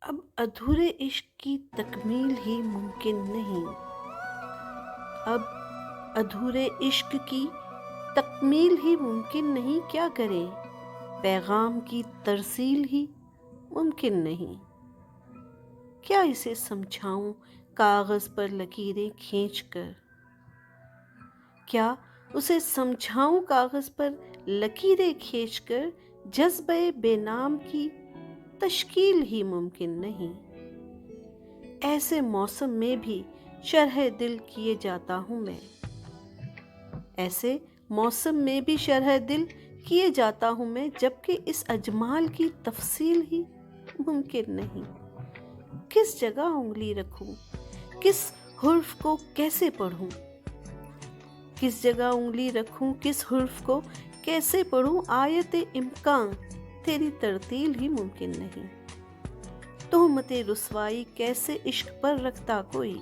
اب ادھورے عشق کی تکمیل ہی ممکن نہیں۔ اب ادھورے عشق کی تکمیل ہی ممکن نہیں، کیا کریں؟ پیغام کی ترسیل ہی ممکن نہیں۔ کیا اسے سمجھاؤں کاغذ پر لکیریں کھینچ کر؟ کیا اسے سمجھاؤں کاغذ پر لکیریں کھینچ کر؟ جذبۂ بے نام کی تشکیل ہی ممکن نہیں۔ ایسے موسم میں بھی شرح دل کیے جاتا ہوں میں، ایسے موسم میں بھی شرح دل کیے جاتا ہوں میں، جبکہ اس اجمال کی تفصیل ہی ممکن نہیں۔ کس جگہ انگلی رکھوں، کس حرف کو کیسے پڑھوں؟ کس جگہ انگلی رکھوں، کس حرف کو کیسے پڑھوں؟ آیت امکان تیری ترتیل ہی ممکن نہیں۔ تہمت رسوائی کیسے عشق پر رکھتا کوئی؟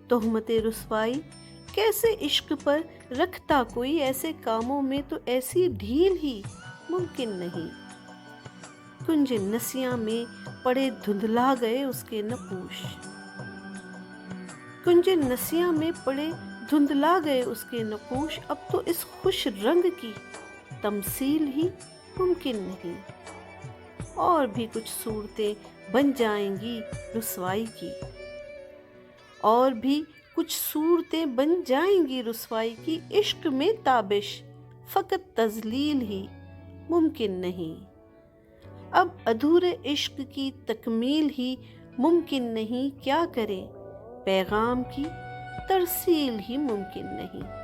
تہمت رسوائی کیسے عشق پر رکھتا کوئی؟ ایسے کاموں میں تو ایسی ڈھیل ہی ممکن نہیں۔ کنج نسیاں میں پڑے دھندلا گئے اس کے نقوش، کنج نسیاں میں پڑے دھندلا گئے اس کے نقوش، اب تو اس خوش رنگ کی تمثیل ہی ممکن نہیں۔ اور بھی کچھ صورتیں بن جائیں گی رسوائی کی، اور بھی کچھ صورتیں بن جائیں گی رسوائی کی، عشق میں تابش فقط تذلیل ہی ممکن نہیں۔ اب ادھورے عشق کی تکمیل ہی ممکن نہیں، کیا کریں؟ پیغام کی ترسیل ہی ممکن نہیں۔